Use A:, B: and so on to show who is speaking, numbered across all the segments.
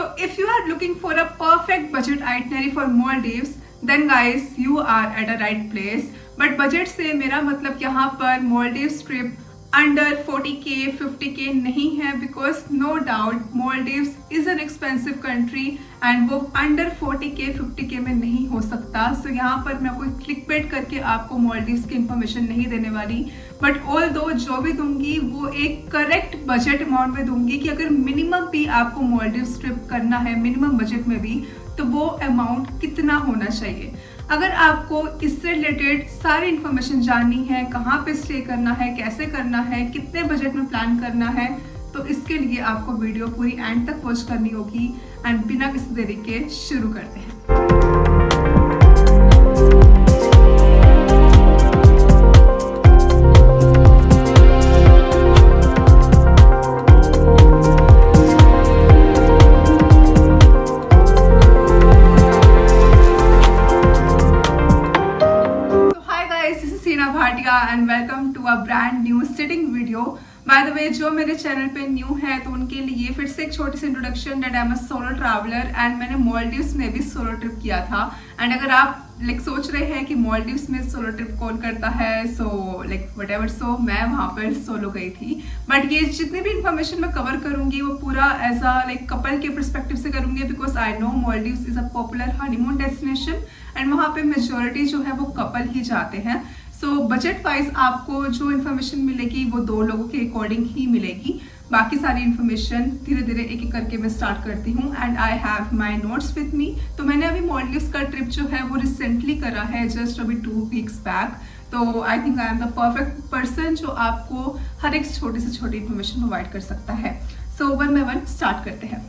A: So if you are looking for a perfect budget itinerary for Maldives, then guys you are at a right place. But budget से मेरा मतलब यहाँ पर Maldives trip under 40K 50K नहीं है, because no doubt Maldives is an expensive country and वो under 40K 50K में नहीं हो सकता. सो यहाँ पर मैं कोई क्लिक बेट करके आपको Maldives की इंफॉर्मेशन नहीं देने वाली, बट ऑल दो जो भी दूंगी वो एक करेक्ट बजट अमाउंट में दूंगी कि अगर मिनिमम भी आपको Maldives ट्रिप करना है मिनिमम बजट में भी, तो वो अमाउंट कितना होना चाहिए. अगर आपको इससे रिलेटेड सारी इन्फॉर्मेशन जाननी है, कहाँ पे स्टे करना है, कैसे करना है, कितने बजट में प्लान करना है, तो इसके लिए आपको वीडियो पूरी एंड तक वॉच करनी होगी. एंड बिना किसी देरी के शुरू करते हैं. And welcome to a brand new sitting video. By the way, जो मेरे चैनल पे न्यू है तो उनके लिए फिर से एक छोटी सी introduction that I am a solo traveller and मैंने Maldives में भी सोलो ट्रिप किया था. एंड अगर आप सोच रहे हैं कि Maldives में सोलो ट्रिप कौन करता है, सो व्हाटएवर, सो मैं वहाँ पर सोलो गई थी. बट ये जितनी भी इंफॉर्मेशन मैं कवर करूंगी वो पूरा एज अ कपल के परस्पेक्टिव से करूंगी, because I know Maldives is a popular honeymoon destination and वहाँ पे मेजोरिटी जो है वो कपल ही जाते हैं. सो बजट वाइज आपको जो इन्फॉर्मेशन मिलेगी वो दो लोगों के अकॉर्डिंग ही मिलेगी. बाकी सारी इन्फॉर्मेशन धीरे धीरे एक एक करके मैं स्टार्ट करती हूँ. And I have my notes with me. तो मैंने अभी Maldives का ट्रिप जो है वो रिसेंटली करा है, जस्ट अभी 2 weeks बैक. तो I think I am the perfect person जो आपको हर एक छोटी से छोटी इन्फॉर्मेशन प्रोवाइड कर सकता है. So one by one start करते हैं.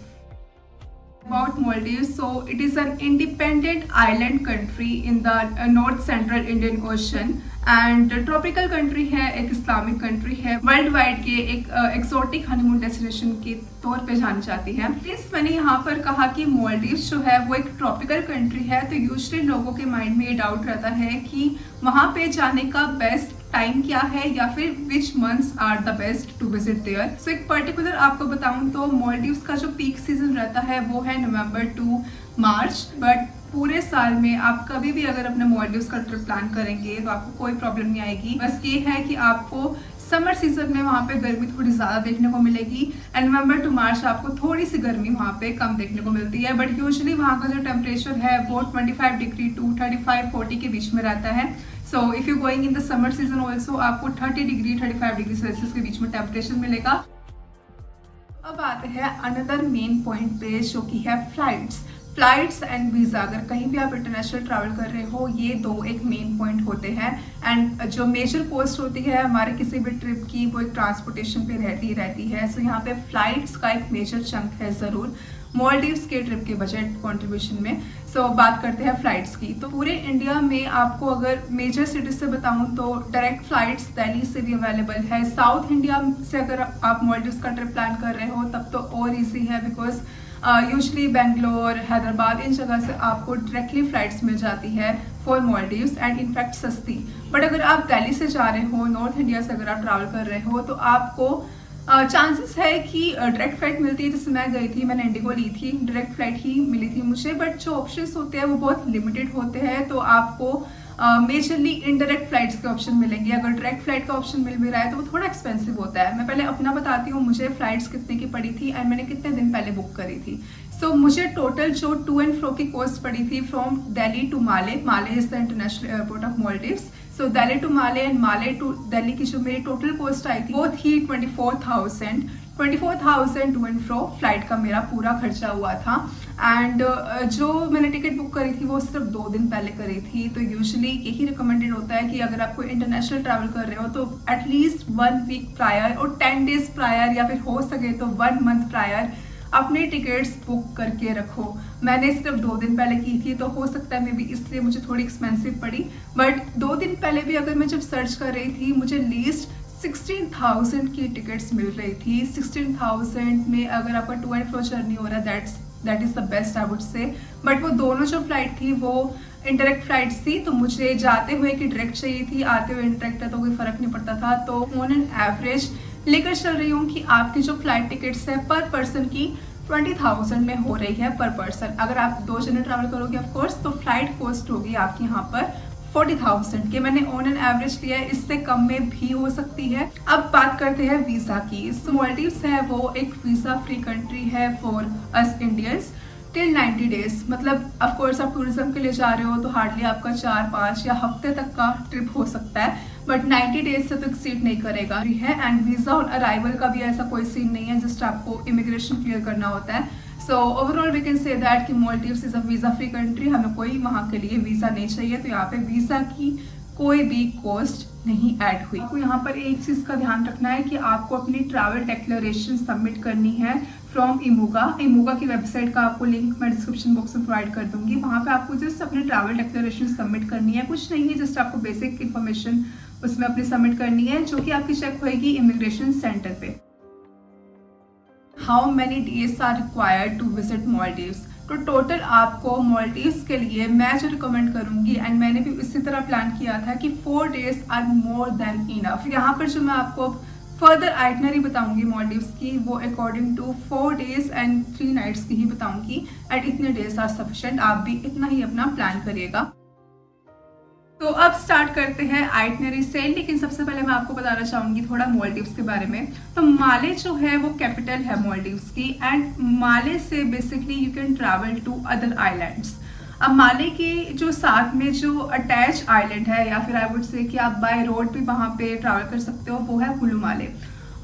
A: About Maldives, so it is an independent island country in the north central Indian Ocean and tropical country है, एक इस्लामिक कंट्री है, वर्ल्ड वाइड के एक एक्सोटिक हनीमून डेस्टिनेशन के तौर पे जानी जाती है. इस मैंने यहाँ पर कहा कि Maldives जो है वो एक ट्रॉपिकल कंट्री है, तो यूजुअली लोगों के माइंड में ये डाउट रहता है कि वहाँ पे जाने का बेस्ट टाइम क्या है या फिर which months are the best to visit there. So एक पर्टिकुलर आपको बताऊं तो Maldives का जो पीक सीजन रहता है वो है नवंबर टू मार्च. बट पूरे साल में आप कभी भी अगर अपने Maldives का ट्रिप प्लान करेंगे तो आपको कोई प्रॉब्लम नहीं आएगी. बस ये है कि आपको समर सीजन में वहाँ पे गर्मी थोड़ी ज़्यादा देखने को मिलेगी एंड नवंबर टू मार्च आपको थोड़ी सी गर्मी वहाँ पे कम देखने को मिलती है. बट यूजुअली वहाँ का जो टेम्परेचर है वो 25 डिग्री टू 35-40 के बीच में रहता है. So if you going in the summer season also आपको 30 डिग्री 35 डिग्री सेल्सियस के बीच में टेम्परेचर मिलेगा. अब आते हैं अनदर मेन पॉइंट पे, जो कि है फ्लाइट्स एंड वीज़ा. अगर कहीं भी आप इंटरनेशनल ट्रैवल कर रहे हो, ये दो एक मेन पॉइंट होते हैं. एंड जो मेजर कॉस्ट होती है हमारे किसी भी ट्रिप की वो एक ट्रांसपोर्टेशन पे रहती है. सो यहाँ पे फ्लाइट्स का एक मेजर चंक है ज़रूर Maldives के ट्रिप के बजट कंट्रीब्यूशन में. सो बात करते हैं फ्लाइट्स की. तो पूरे इंडिया में आपको अगर मेजर सिटीज से बताऊं तो डायरेक्ट फ्लाइट्स दिल्ली से भी अवेलेबल है. साउथ इंडिया से अगर आप Maldives का ट्रिप प्लान कर रहे हो तब तो और ईजी है, बिकॉज यूजली बेंगलोर, हैदराबाद, इन जगह से आपको डायरेक्टली फ्लाइट्स मिल जाती है फॉर Maldives एंड इनफैक्ट सस्ती. बट अगर आप दिल्ली से जा रहे हो, नॉर्थ इंडिया से अगर आप ट्रैवल कर रहे हो, तो आपको चांसेस है कि डायरेक्ट फ्लाइट मिलती है. जैसे मैं गई थी, मैंने इंडिगो ली थी, डायरेक्ट फ्लाइट ही मिली थी मुझे. बट जो ऑप्शंस होते हैं वो बहुत लिमिटेड होते हैं, तो आपको मेजरली इनडायरेक्ट फ्लाइट्स के ऑप्शन मिलेंगे. अगर डायरेक्ट फ्लाइट का ऑप्शन मिल भी रहा है तो वो थोड़ा एक्सपेंसिव होता है. मैं पहले अपना बताती हूँ मुझे फ्लाइट्स कितने की पड़ी थी एंड मैंने कितने दिन पहले बुक करी थी. सो मुझे टोटल जो टू एंड फ्रो की कॉस्ट पड़ी थी from Delhi to Male is the international airport of Maldives. So Delhi to Male and Male to Delhi की जो मेरी टोटल कॉस्ट आई थी वो थी 24,000 टू एंड फ्रो फ्लाइट का मेरा पूरा खर्चा हुआ था. एंड जो मैंने टिकट बुक करी थी वो सिर्फ 2 दिन पहले करी थी. तो यूजुअली यही रिकमेंडेड होता है कि अगर आप कोई इंटरनेशनल ट्रैवल कर रहे हो तो एटलीस्ट 1 वीक प्रायर और 10 डेज प्रायर या फिर हो सके तो 1 मंथ प्रायर अपने टिकट्स बुक करके रखो. मैंने सिर्फ 2 दिन पहले की थी, तो हो सकता है मे बी इसलिए मुझे थोड़ी एक्सपेंसिव पड़ी. बट 2 दिन पहले भी अगर मैं जब सर्च कर रही थी मुझे लीस्ट 16,000 की टिकट्स मिल रही थी. 16,000 में अगर आपका टू एंड फ्रो जर्नी हो रहा है that is the best I would say. But वो दोनों जो फ्लाइट थी वो इंटरेक्ट फ्लाइट्स थी, तो मुझे जाते हुए की डायरेक्ट चाहिए थी, आते हुए इंटरेक्ट है तो कोई फर्क नहीं पड़ता था. तो ऑन एन एवरेज लेकर चल रही हूँ कि आपकी जो फ्लाइट टिकट्स है पर पर्सन की 20,000 में हो रही है पर पर्सन। अगर आप 2 जने ट्रैवल करोगे ऑफ कोर्स तो फ्लाइट कॉस्ट होगी आपकी यहाँ पर 40,000 के। मैंने ऑन एन एवरेज लिया है, इससे कम में भी हो सकती है। अब बात करते हैं वीजा की। सो मालदीव्स है वो एक वीजा फ्री कंट्री है for us Indians till 90 days. मतलब ऑफ कोर्स आप टूरिज्म के लिए जा रहे हो तो हार्डली आपका 4-5 या हफ्ते तक का ट्रिप हो सकता है, बट 90 डेज से तो एक्सीड नहीं करेगा है। एंड वीजा ऑन अराइवल का भी ऐसा कोई सीन नहीं है, जस्ट आपको इमिग्रेशन क्लियर करना होता है। So overall we can say that कि Maldives is a visa free country. हमें कोई वहाँ के लिए वीजा नहीं चाहिए, तो यहाँ पे वीजा की कोई भी कॉस्ट नहीं ऐड हुई। आपको यहाँ पर एक चीज का ध्यान रखना है कि आपको अपनी ट्रैवल डिक्लेरेशन सबमिट करनी है फ्रॉम इमूगा। इमूगा की वेबसाइट का आपको लिंक मैं डिस्क्रिप्शन बॉक्स में प्रोवाइड कर दूंगी। वहाँ पे आपको जस्ट अपनी ट्रैवल डिक्लेरेशन सबमिट करनी है, कुछ नहीं है, जस्ट आपको बेसिक इन्फॉर्मेशन उसमें अपनी सबमिट करनी है, जो कि आपकी चेक होगी इमिग्रेशन सेंटर पे। How many days are required to visit Maldives. तो टोटल आपको मालदीव्स के लिए मैं जो रिकमेंड करूंगी, एंड मैंने भी इसी तरह प्लान किया था कि 4 days are more than enough. यहाँ पर जो मैं आपको फर्दर आइटनरी बताऊंगी मालदीव्स की, वो according to 4 days and 3 nights की ही बताऊंगी, एंड इतने डेज आर सफिशिएंट। आप भी इतना ही अपना प्लान करिएगा। तो अब स्टार्ट करते हैं आइटनरी से, लेकिन सबसे पहले मैं आपको बताना चाहूंगी थोड़ा मालदीव्स के बारे में। तो माले जो है वो कैपिटल है मालदीव्स की, एंड माले से basically you can travel to other islands. अब माले के जो साथ में जो अटैच आइलैंड है, या फिर आई वुड से कि आप बाय रोड भी वहां पे ट्रैवल कर सकते हो, वो है Hulu Male.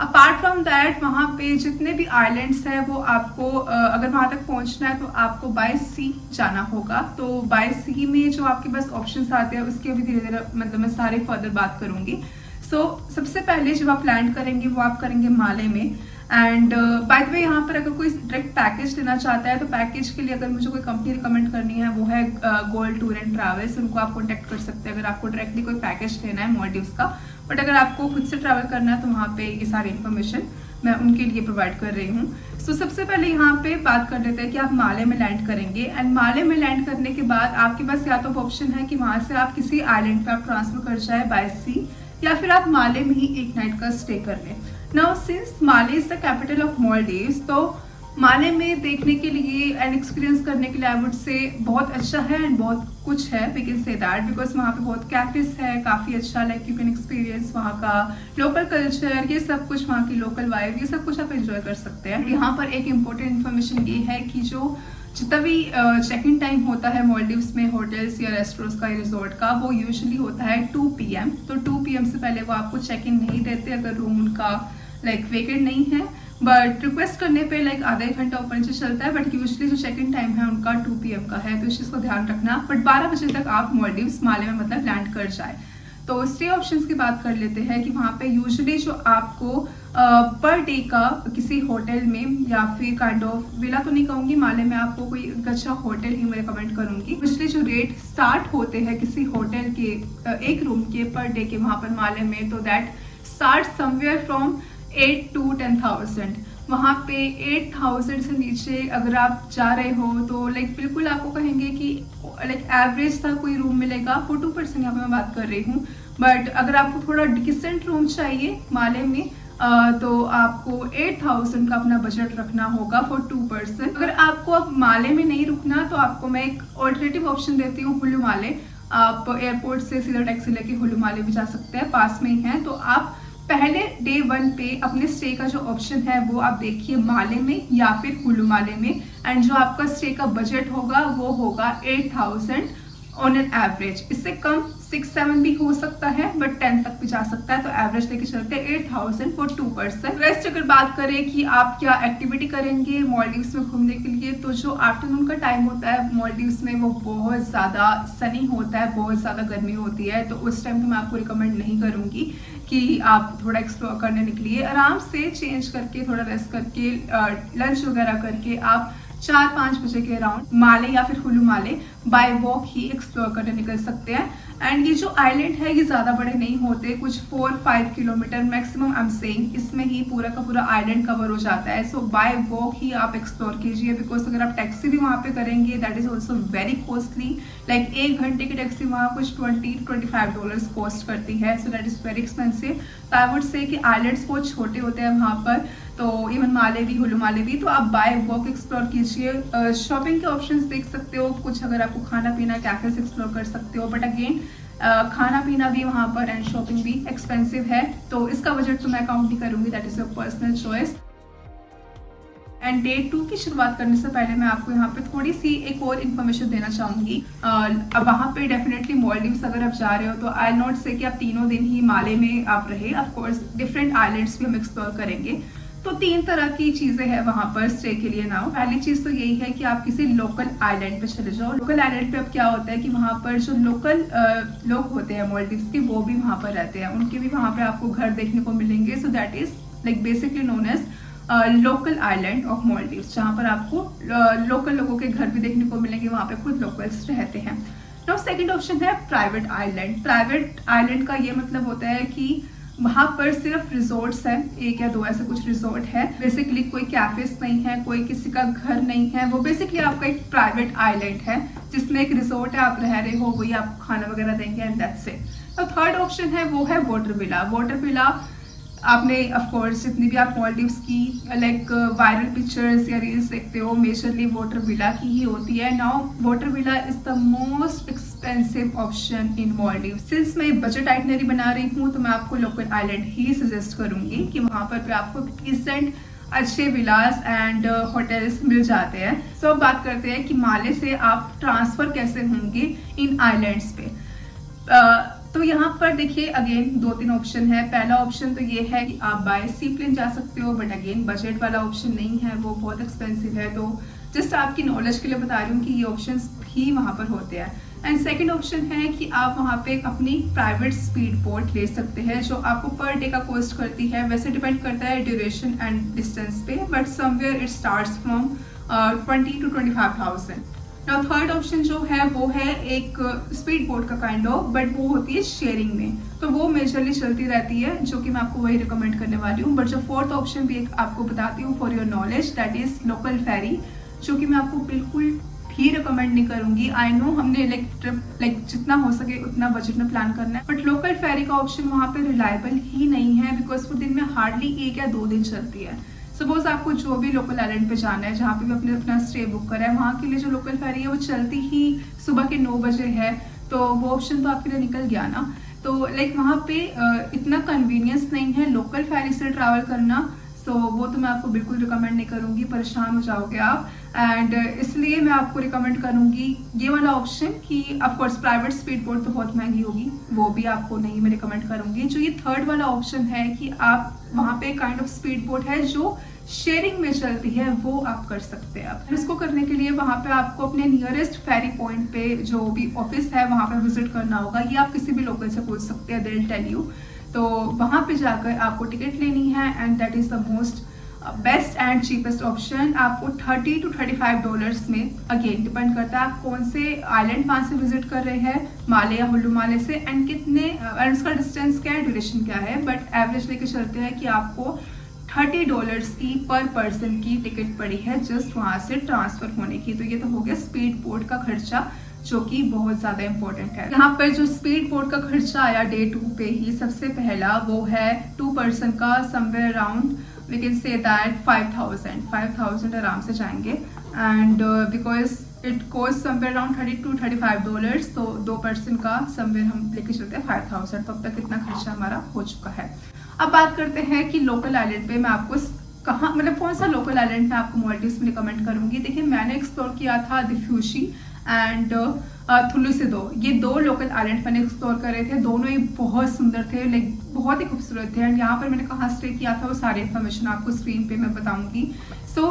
A: Apart from that वहाँ पे जितने भी आइलैंड्स हैं वो आपको अगर वहाँ तक पहुँचना है तो आपको बाय सी जाना होगा। तो बाय सी में जो आपके पास ऑप्शंस आते हैं उसके भी धीरे धीरे मतलब मैं सारे फर्दर बात करूंगी। सो सबसे पहले जब आप लैंड करेंगे वो आप करेंगे माले में। एंड बाय द वे यहाँ पर अगर कोई डायरेक्ट पैकेज लेना चाहता है तो पैकेज के लिए अगर मुझे कोई कंपनी रिकमेंड करनी है वो है गोल्ड टूर एंड ट्रैवल्स। उनको आप कॉन्टैक्ट कर सकते हैं अगर आपको डायरेक्टली कोई पैकेज लेना है मालदीव्स का। बट अगर आपको खुद से ट्रैवल करना है तो वहाँ पे ये सारी इन्फॉर्मेशन मैं उनके लिए प्रोवाइड कर रही हूँ। सो सबसे पहले यहाँ पे बात कर लेते हैं कि आप माले में लैंड करेंगे। एंड माले में लैंड करने के बाद आपके पास या तो ऑप्शन है कि वहाँ से आप किसी आइलैंड पे आप ट्रांसफर कर जाए बाय सी, या फिर आप माले में ही एक नाइट का स्टे कर लें। Now since Male is the capital of Maldives, तो माले में देखने के लिए एंड एक्सपीरियंस करने के लिए आई वुड से बहुत अच्छा है एंड बहुत कुछ है, we can say that, because वहाँ पे बहुत कैक्टस है, काफ़ी अच्छा, लाइक यू कैन एक्सपीरियंस वहाँ का लोकल कल्चर, ये सब कुछ, वहाँ की लोकल वाइब, ये सब कुछ आप एंजॉय कर सकते हैं। यहाँ पर एक इम्पोर्टेंट इन्फॉर्मेशन ये है कि जो जितना भी चेक इन टाइम होता है मालदीव्स में होटल्स या रेस्टोरेंट्स का या रिजॉर्ट का, वो यूजुअली होता है 2 PM। तो 2 PM से पहले वो आपको चेक इन नहीं देते अगर रूम उनका लाइक वेकेंट नहीं है। बट रिक्वेस्ट करने पे लाइक आधा 1 घंटा ऊपर नीचे चलता है, बट यूजुअली जो चेक इन टाइम है उनका 2 PM का है, तो इस चीज़ को ध्यान रखना। बट 12 बजे तक आप मालदीव्स माले में मतलब लैंड कर जाए। तो स्टे ऑप्शंस की बात कर लेते हैं कि वहाँ पे यूजुअली जो आपको पर डे का किसी होटल में या फिर काइंड ऑफ विला तो नहीं कहूँगी, माले में आपको कोई अच्छा होटल ही मैं रिकमेंड करूँगी। यूजुअली जो रेट स्टार्ट होते हैं किसी होटल के एक रूम के पर डे के वहाँ पर माले में, तो that start somewhere from 8 to 10,000। वहाँ पे 8,000 से नीचे अगर आप जा रहे हो तो लाइक बिल्कुल आपको कहेंगे कि लाइक एवरेज सा कोई रूम मिलेगा। 42% यहाँ पे मैं बात कर रही हूँ। बट अगर आपको थोड़ा डिसेंट रूम चाहिए माले में तो आपको 8,000 का अपना बजट रखना होगा फॉर 2 पर्सन। अगर आपको अब माले में नहीं रुकना तो आपको मैं एक ऑल्टरनेटिव ऑप्शन देती हूँ, हुलू माले। आप एयरपोर्ट से सीधा टैक्सी लेके हुलू माले भी जा सकते हैं, पास में ही है। तो आप पहले डे 1 पे अपने स्टे का जो ऑप्शन है वो आप देखिए माले में या फिर हुलू माले में। एंड जो आपका स्टे का बजट होगा वो होगा 8,000 ऑन एन एवरेज। इससे कम 6-7 भी हो सकता है, बट 10 तक भी जा सकता है। तो एवरेज लेके चलते हैं 8,000 फॉर 2 पर्सन। रेस्ट अगर बात करें कि आप क्या एक्टिविटी करेंगे मालदीव्स में घूमने के लिए, तो जो आफ्टरनून का टाइम होता है मालदीव्स में वो बहुत ज़्यादा सनी होता है, बहुत ज़्यादा गर्मी होती है। तो उस टाइम तो मैं आपको रिकमेंड नहीं करूँगी कि आप थोड़ा एक्सप्लोर करने निकलिए। आराम से चेंज करके थोड़ा रेस्ट करके लंच वगैरह करके आप 4-5 बजे के अराउंड माले या फिर हुलू माले बाय वॉक ही एक्सप्लोर करने निकल सकते हैं। एंड ये जो आइलैंड है ये ज़्यादा बड़े नहीं होते, कुछ 4-5 kilometre maximum I am saying, इसमें ही पूरा का पूरा आइलैंड कवर हो जाता है। सो बाय वॉक ही आप एक्सप्लोर कीजिए, बिकॉज अगर आप टैक्सी भी वहाँ पे करेंगे that is also very costly. Like 1 घंटे की टैक्सी वहाँ कुछ $20-25 कॉस्ट करती है, so that is very expensive. तो आई वुड से कि आइलैंड्स बहुत छोटे होते हैं वहाँ पर, तो इवन माले भी, हुलू माले भी, तो आप बाय वॉक एक्सप्लोर कीजिए। शॉपिंग के ऑप्शंस देख सकते हो, कुछ अगर आपको खाना पीना कैफेज एक्सप्लोर कर सकते हो, बट अगेन खाना पीना भी वहाँ पर एंड शॉपिंग भी एक्सपेंसिव है, तो इसका बजट तो मैं काउंट नहीं करूँगी, that is your personal choice. And day 2 की शुरुआत करने से पहले मैं आपको यहाँ पे थोड़ी सी एक और इन्फॉर्मेशन देना चाहूँगी। अब वहाँ पे डेफिनेटली मॉलडीव्स अगर आप जा रहे हो तो आई नॉट से कि आप 3 दिन ही माले में आप रहे, ऑफकोर्स डिफरेंट आइलैंड्स भी हम एक्सप्लोर करेंगे। तो 3 तरह की चीजें हैं वहां पर स्टे के लिए नाउ। पहली चीज तो यही है कि आप किसी लोकल आइलैंड पे चले जाओ। लोकल आइलैंड पे अब क्या होता है कि वहां पर जो लोकल लोग होते हैं मॉलडीव्स के, वो भी वहां पर रहते हैं, उनके भी वहां पे आपको घर देखने को मिलेंगे। So that is like basically known as local island of Maldives, जहाँ पर आपको लोकल लोगों के घर भी देखने को मिलेंगे, वहां पे खुद लोकल्स रहते हैं। नाउ सेकेंड ऑप्शन है प्राइवेट आइलैंड। प्राइवेट आइलैंड का ये मतलब होता है कि वहां पर सिर्फ रिजॉर्ट्स हैं, 1 या 2 ऐसे कुछ रिजॉर्ट है। बेसिकली कोई कैफेस नहीं है, कोई किसी का घर नहीं है, वो बेसिकली आपका एक प्राइवेट आइलैंड है जिसमें एक रिजॉर्ट है, आप रह रहे हो, वही आपको खाना वगैरह देंगे एंड दैट्स इट। तो थर्ड ऑप्शन है वो है वाटर विला। वाटर विला आपने ऑफ कोर्स जितनी भी आप मॉलडीव्स की लाइक वायरल पिक्चर्स या रील्स देखते हो, मेजरली वाटर विला की ही होती है। Now water villa is the most expensive option in Maldives. Since मैं बजट आइटनरी बना रही हूँ तो मैं आपको लोकल आइलैंड ही सजेस्ट करूंगी कि वहां पर भी आपको डिसेंट अच्छे विलास एंड होटल्स मिल जाते हैं। सो अब बात करते हैं कि माले से आप ट्रांसफर कैसे होंगे इन आइलैंड्स पे। तो यहाँ पर देखिए अगेन 2-3 ऑप्शन है। पहला ऑप्शन तो ये है कि आप बाय सी प्लेन जा सकते हो, बट अगेन बजट वाला ऑप्शन नहीं है, वो बहुत एक्सपेंसिव है। तो जस्ट आपकी नॉलेज के लिए बता रही हूँ कि ये ऑप्शंस भी वहाँ पर होते हैं। एंड सेकंड ऑप्शन है कि आप वहाँ पे अपनी प्राइवेट स्पीड बोट ले सकते हैं, जो आपको पर डे का कॉस्ट करती है। वैसे डिपेंड करता है ड्यूरेशन एंड डिस्टेंस पे, but somewhere it starts from 20 to 25,000। Now third option जो है वो है एक स्पीड बोट का काइंड ऑफ, बट वो होती है शेयरिंग में, तो वो मेजरली चलती रहती है, जो कि मैं आपको वही रिकमेंड करने वाली हूँ। बट जो फोर्थ ऑप्शन भी एक आपको बताती हूँ for your knowledge, that is local ferry, जो कि मैं आपको बिल्कुल भी रिकमेंड नहीं करूंगी। आई नो हमने ट्रिप जितना हो सके उतना बजट में प्लान करना है, बट लोकल फेरी का ऑप्शन वहाँ पे रिलायबल ही नहीं है, बिकॉज वो दिन में हार्डली 1 या 2 दिन चलती है। सपोज आपको जो भी लोकल आइलैंड पे जाना है, जहाँ पे भी अपने अपना स्टे बुक करा है, वहाँ के लिए जो लोकल फेरी है वो चलती ही सुबह के 9 बजे है, तो वो ऑप्शन तो आपके लिए निकल गया ना। तो लाइक वहाँ पे इतना कन्वीनियंस नहीं है लोकल फेरी से ट्रैवल करना, सो वो तो मैं आपको बिल्कुल रिकमेंड नहीं करूँगी, परेशान हो जाओगे आप। एंड इसलिए मैं आपको रिकमेंड करूँगी ये वाला ऑप्शन कि ऑफकोर्स प्राइवेट स्पीड बोट तो बहुत महंगी होगी, वो भी आपको नहीं मैं रिकमेंड करूँगी। जो ये थर्ड वाला ऑप्शन है कि आप वहाँ पे काइंड ऑफ स्पीड बोट है जो शेयरिंग में चलती है, वो आप कर सकते हैं। आप इसको करने के लिए वहाँ पे आपको अपने नियरेस्ट फेरी पॉइंट पे जो भी ऑफिस है वहाँ पे विजिट करना होगा, ये आप किसी भी लोकल से पूछ सकते हैं, दे विल टेल यू। तो वहाँ पे जाकर आपको टिकट लेनी है and that is the most best and cheapest option. आपको $30 to $35 में, अगेन डिपेंड करता है आप कौन से आइलैंड वहाँ से विजिट कर रहे हैं, माले या हुल्लू माले से, एंड कितने एंड उसका डिस्टेंस क्या है, ड्यूरेशन क्या है, बट एवरेज लेके चलते हैं कि आपको $30 की पर पर्सन की टिकट पड़ी है जस्ट वहाँ से ट्रांसफर होने की। तो ये तो हो गया स्पीड बोट का खर्चा, जो कि बहुत ज्यादा इंपॉर्टेंट है। यहाँ पर जो स्पीड बोट का खर्चा आया डे 2 पे ही, सबसे पहला वो है 2 पर्सन का somewhere around we can say that 5,000 आराम से जाएंगे। And because it cost somewhere around $30 to $35, तो 2 पर्सन का समवेयर हम लेके चलते हैं 5,000, तो अब तक इतना खर्चा हमारा हो चुका है। अब बात करते हैं कि लोकल आइलैंड पे मैं आपको कहाँ, मतलब कौन सा लोकल आइलैंड मैं आपको मॉलडीव्स में रिकमेंड करूंगी। देखिए मैंने एक्सप्लोर किया था दिफ्यूशी एंड थुलुसिदो, ये 2 लोकल आइलैंड मैंने एक्सप्लोर करे थे, दोनों ही बहुत सुंदर थे, लाइक बहुत ही खूबसूरत थे। एंड यहाँ पर मैंने कहाँ स्टे किया था वो सारी इन्फॉर्मेशन आपको स्क्रीन पे मैं बताऊंगी। सो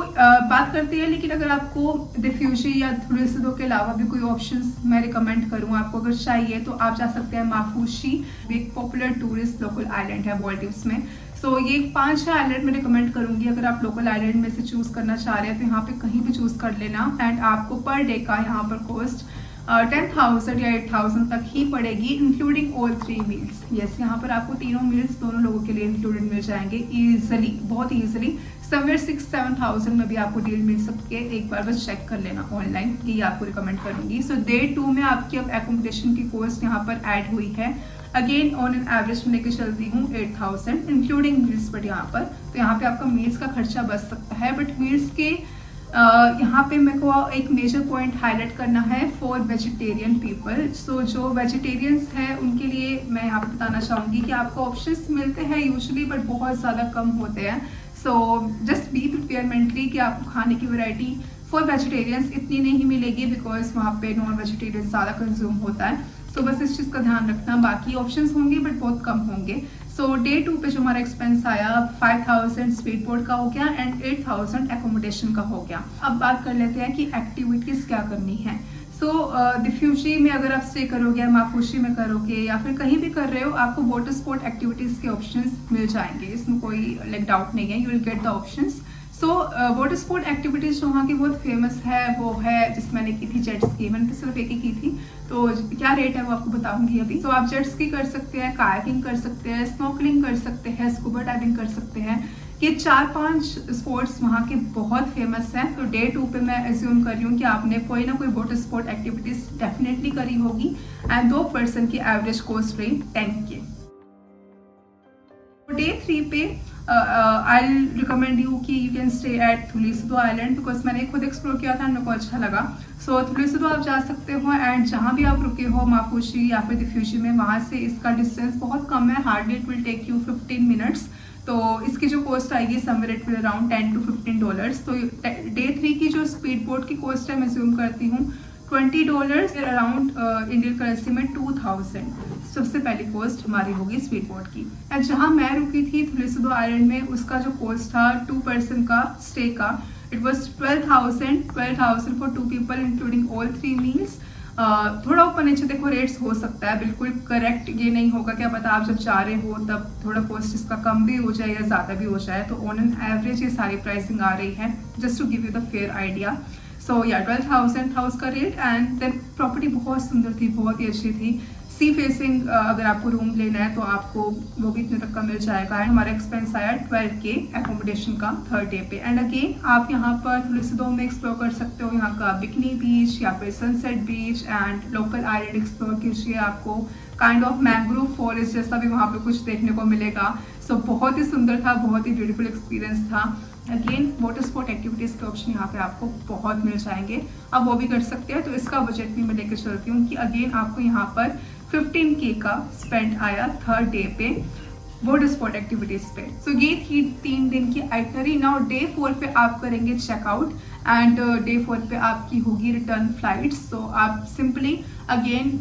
A: बात करते हैं, लेकिन अगर आपको दिफ्यूशी या थुलुसिदो के अलावा भी कोई ऑप्शंस मैं रिकमेंड करूँ आपको अगर चाहिए, तो आप जा सकते हैं माफूशी, एक पॉपुलर टूरिस्ट लोकल आइलैंड है मॉलडीव्स में। सो ये 5-6 आइलैंड में रिकमेंड करूंगी। अगर आप लोकल आइलैंड में से चूज करना चाह रहे हैं तो यहाँ पे कहीं भी चूज कर लेना, एंड आपको पर डे का यहाँ पर कॉस्ट 10,000 या 8,000 तक ही पड़ेगी, इंक्लूडिंग ऑल 3 मील्स। यस, यहाँ पर आपको तीनों मील्स दोनों लोगों के लिए इंक्लूडेड मिल जाएंगे ईजिली, बहुत ईजिली। समवेयर 6-7,000 में भी आपको डील मिल सकती है। एक बार बस चेक कर लेना ऑनलाइन, ये आपको रिकमेंड करूंगी। सो डे 2 में आपकी अब एकोमोडेशन की कॉस्ट यहाँ पर ऐड हुई है। अगेन ऑन एन एवरेज में लेके चलती हूँ 8,000 इंक्लूडिंग मील्स, बट यहाँ पर तो यहाँ पे आपका मील्स का खर्चा बच सकता है। बट मील्स के यहाँ पे मेरे को एक मेजर पॉइंट हाईलाइट करना है फॉर वेजिटेरियन पीपल। सो जो वेजिटेरियंस हैं उनके लिए मैं यहाँ पे बताना चाहूँगी कि आपको ऑप्शंस मिलते हैं यूजुअली, बट बहुत ज़्यादा कम होते हैं। So just be prepare mentally कि आपको खाने की वैरायटी फॉर वेजिटेरियंस इतनी नहीं मिलेगी, बिकॉज वहाँ पे नॉन वेजिटेरियन ज़्यादा कंज्यूम होता है। सो बस इस चीज़ का ध्यान रखना। बाकी ऑप्शंस होंगे बट बहुत कम होंगे। सो डे 2 पे जो हमारा एक्सपेंस आया 5,000 स्पीड बोट का हो गया एंड 8,000 एकोमोडेशन का हो गया। अब बात कर लेते हैं कि एक्टिविटीज़ क्या करनी है। सो डिफ्यूजी में अगर आप स्टे करोगे, माफूशी में करोगे या फिर कहीं भी कर रहे हो, आपको वाटर स्पोर्ट एक्टिविटीज़ के ऑप्शंस मिल जाएंगे, इसमें कोई डाउट नहीं है। You will get the options. So water sport activities जो वहाँ की बहुत फेमस है वो है, जिस मैंने की थी जेट स्की, मैंने तो सिर्फ एक ही की थी, तो क्या रेट है वो आपको बताऊंगी अभी। सो आप जेट स्की कर सकते हैं, कायाकिंग कर सकते हैं, स्नॉर्कलिंग कर सकते हैं, स्कूबा डाइविंग कर सकते हैं। ये 4-5 स्पोर्ट्स वहाँ के बहुत फेमस हैं। तो डे 2 पे मैं एज्यूम कर रही हूँ कि आपने कोई ना कोई वाटर स्पोर्ट एक्टिविटीज डेफिनेटली करी होगी। एंड 2 पर्सन की एवरेज कॉस्ट रही 10K। डे 3 पे आई रिकमेंड यू कि you can stay at Thulusdhoo island, because मैंने खुद एक्सप्लोर किया था, मेरे को अच्छा लगा। सो थुलिसुदो आप जा सकते हो एंड जहाँ भी आप रुके हो माफूशी या फिर डिफ्यूजी में, वहाँ से इसका डिस्टेंस बहुत कम है, hardly it will take you 15 minutes. तो इसकी जो कॉस्ट आएगी somewhere it will around $10 to $15। तो डे 3 की जो स्पीड बोट की कॉस्ट है मैं ज्यूम करती हूँ $20 अराउंड इंडियन करेंसी में 2,000 सबसे पहली कॉस्ट हमारी होगी स्पीड बोट की। एंड जहाँ मैं रुकी थी थुलिसुदो आइलैंड में, उसका जो कॉस्ट था 2 पर्सन का स्टे का, it was 12,000 for 2 people including all 3 meals. थोड़ा ऊपर नीचे देखो रेट्स हो सकता है, बिल्कुल करेक्ट ये नहीं होगा, क्या पता आप जब जा रहे हो तब थोड़ा कॉस्ट इसका कम भी हो जाए या ज़्यादा भी हो जाए। तो ऑन एन एवरेज ये सारी प्राइसिंग आ रही है, just to give you the fair idea. So या 12,000 था उसका रेट। एंड देन प्रॉपर्टी बहुत सुंदर थी, बहुत ही अच्छी थी। सी फेसिंग अगर आपको रूम लेना है तो आपको वो भी इतने तक का मिल जाएगा। एंड हमारा एक्सपेंस आया 12K एकोमोडेशन का 3rd डे पे। एंड अगेन आप यहाँ पर थुलिसुदो में एक्सप्लोर कर सकते हो, यहाँ का बिकनी बीच या फिर sunset beach and local island explore कीजिए। आपको काइंड ऑफ मैंग्रोव फॉरेस्ट जैसा भी वहाँ पे कुछ देखने को मिलेगा। सो बहुत ही सुंदर था, बहुत ही ब्यूटीफुल एक्सपीरियंस था। अगेन वाटर स्पोर्ट एक्टिविटीज़ के ऑप्शन यहाँ पे आपको बहुत मिल जाएंगे, आप वो भी कर सकते हैं। तो इसका बजट भी मैं लेकर चलती हूँ कि अगेन आपको यहाँ पर 15K का स्पेंड आया 3rd डे पे वाटर स्पोर्ट एक्टिविटीज पे। सो ये थी 3 दिन की आइटनरी। नाउ डे 4 पे आप करेंगे चेकआउट एंड डे 4 पे आपकी होगी रिटर्न फ्लाइट। सो आप simply again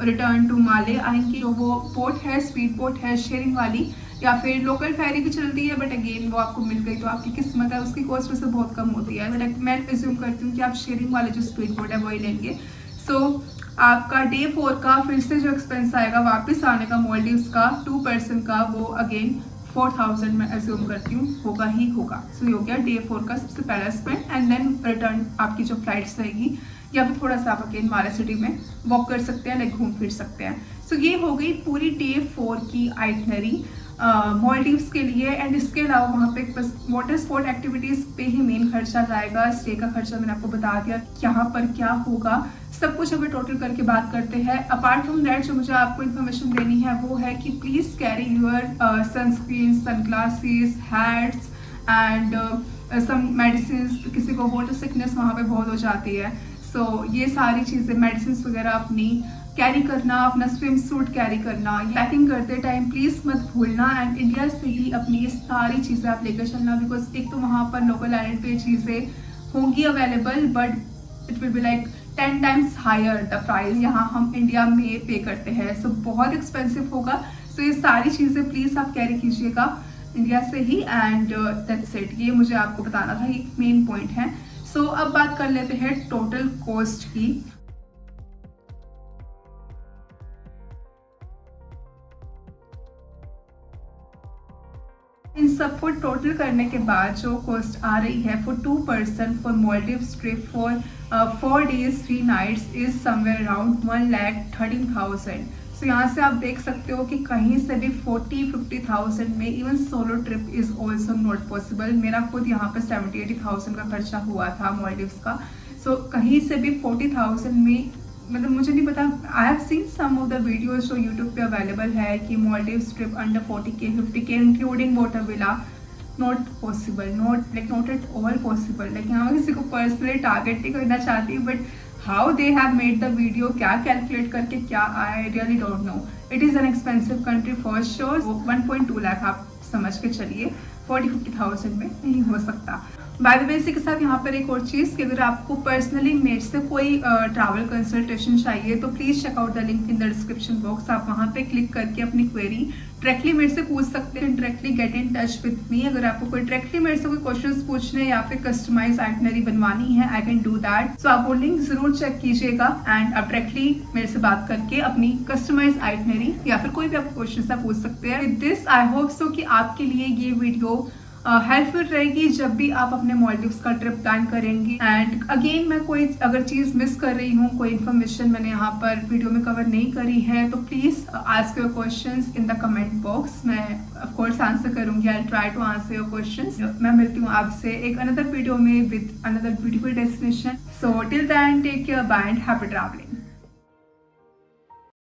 A: return to Male आएंगे। जो वो बोट है, स्पीड बोट है शेयरिंग वाली, या फिर लोकल फेरी भी चलती है, बट अगेन वो आपको मिल गई तो आपकी किस्मत है, उसकी कॉस्ट वैसे बहुत कम होती है। बट मैं रिज्यूम करती हूँ कि आप शेयरिंग वाले जो स्पीड बोट है वही लेंगे। सो आपका डे 4 का फिर से जो एक्सपेंस आएगा वापस आने का मालदीव्स का 2 पर्सन का, वो अगेन 4,000 मैं एज्यूम करती हूँ होगा ही होगा। सो ये हो गया डे 4 का सबसे पहला स्पेंड। एंड देन रिटर्न आपकी जो फ्लाइट्स रहेगी, या फिर थोड़ा सा आप अगेन माले सिटी में वॉक कर सकते हैं, लाइक घूम फिर सकते हैं। सो ये हो गई पूरी डे 4 की आइटनरी मालदीव्स के लिए। एंड इसके अलावा वहाँ पे बस वाटर स्पोर्ट एक्टिविटीज़ पे ही मेन खर्चा जाएगा। स्टे का खर्चा मैंने आपको बता दिया यहाँ पर क्या होगा, सब कुछ अगर टोटल करके बात करते हैं। अपार्ट फ्रॉम दैट जो मुझे आपको इन्फॉर्मेशन देनी है वो है कि please carry your sunscreen, sunglasses, hats and some medicine. किसी को वाटर सिकनेस वहाँ पे बहुत हो जाती है, सो ये सारी चीज़ें मेडिसिन वगैरह अपनी कैरी करना, अपना स्विम सूट कैरी करना। पैकिंग करते टाइम प्लीज़ मत भूलना। एंड इंडिया से ही अपनी ये सारी चीज़ें आप लेकर चलना, बिकॉज एक तो वहाँ पर लोकल आइलैंड पे चीज़ें होंगी available, but it will be like 10 times higher the price यहाँ हम इंडिया में पे करते हैं। सो बहुत एक्सपेंसिव होगा। सो ये सारी चीज़ें प्लीज़ आप कैरी कीजिएगा इंडिया से ही। एंड दैट्स इट, ये मुझे आपको बताना था, ये मेन पॉइंट है। सो अब बात कर लेते हैं टोटल कॉस्ट की। इन सब को टोटल करने के बाद जो कॉस्ट आ रही है for 2 person for Maldives trip for 4 days 3 nights is somewhere around 1,13,000। सो यहाँ से आप देख सकते हो कि कहीं से भी 40-50,000 में even solo trip is also not possible. मेरा खुद यहाँ पे 70-80,000 का खर्चा हुआ था मालदीव्स का। सो कहीं से भी 40,000 में, मतलब मुझे नहीं पता, I have seen some of the videos जो यूट्यूब पे अवेलेबल है कि Maldives trip under 40K 50K including water villa, not possible, not at all possible. Like यहाँ किसी को पर्सनली टारगेट नहीं करना चाहती, but how they have made the video, क्या कैलकुलेट करके क्या, I really don't know. It is an expensive country for sure. 1.2 lakh आप समझ के चलिए, 40-50,000 में नहीं हो सकता। बाय द वे इसी के साथ यहाँ पर एक और चीज़ कि अगर आपको पर्सनली मेरे से कोई ट्रैवल कंसल्टेशन चाहिए तो please check out the link in the description box. आप वहाँ पे क्लिक करके अपनी क्वेरी डायरेक्टली मेरे से पूछ सकते हैं, directly get in touch with me. अगर आपको कोई डायरेक्टली मेरे से कोई क्वेश्चंस पूछने या फिर कस्टमाइज आइटनरी बनवानी है, आई कैन डू दैट। सो आप वो लिंक जरूर चेक कीजिएगा एंड आप डायरेक्टली मेरे से बात करके अपनी कस्टमाइज आइटनरी या फिर कोई भी आप क्वेश्चन पूछ सकते हैं। With this I hope so कि आपके लिए ये वीडियो हेल्पफुल रहेगी जब भी आप अपने मालदीव्स का ट्रिप प्लान करेंगे। एंड अगेन मैं कोई अगर चीज़ मिस कर रही हूँ, कोई इन्फॉर्मेशन मैंने यहाँ पर वीडियो में कवर नहीं करी है, तो please ask your questions in the comment box. मैं ऑफ कोर्स आंसर करूँगी, I try to answer your questions. मैं मिलती हूँ आपसे एक अनदर वीडियो में with another beautiful destination. So till then take care, bye and happy travelling.